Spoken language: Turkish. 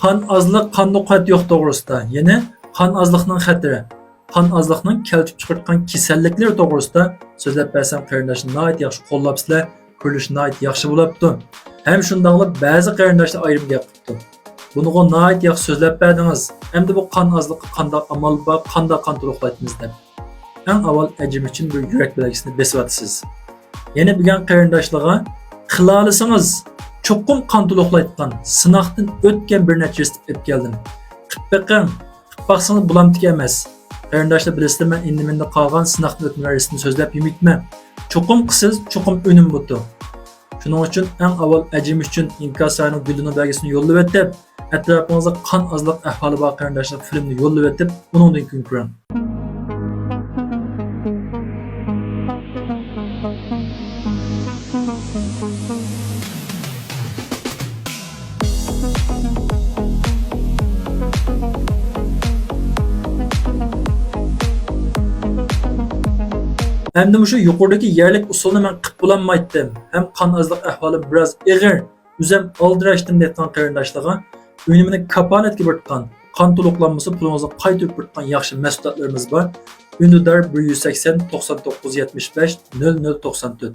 Qan azlıq, qan to'qat yo'q to'g'risida, yana qan azliqning xatiri, qan azliqning keltirib chiqargan kasalliklar to'g'risida so'zlab bersam qarindoshlar nihoyat yaxshi qo'llabsizlar, ko'rish nihoyat yaxshi bo'libdi. Ham shundaqla ba'zi qarindoshlar ayrim gap qilibdi. Bunga nihoyat yaxshi so'zlab berdingiz. Endi bu qan azliqqa qanday amal bor, qanday qan to'liqlaymiz deb. Eng avval ajim uchun bir yurak belgisini besyapsiz. Yana bilgan qarindoshlarga qilolisangiz cho'qim qan to'liqlaydigan sinoqdan o'tgan bir necha olib keldim. Qilib beqing, qilib baqsangiz bulamtik emas. Qarindoshlar bilasizlar, men indimenda qolgan sinoqdan o'tmarisini so'zlab yumidman. Cho'qim qilsiz, cho'qim unum bo'pti. Shuning uchun eng avval ajim uchun inkaslarning gulini belgisini yo'llab o'tib, atrofingizda qan azliq ahvoli bor qarindoshlar filmni yo'llab o'tib, uningdan kun ko'ring. Hem de şu yukarıdaki yerlik usulunu ben qilib bulanmaydım. Hem qan azlıq ahvoli biraz ig'ir, o'zim oldirashdim deyotgan qarindoshlarga unumini kapolatga birtgan, qan to'liqlanmasi pulingizga qaytarib birtgan yaxshi mahsulotlarimiz bor. Undar 180 99 75 0094.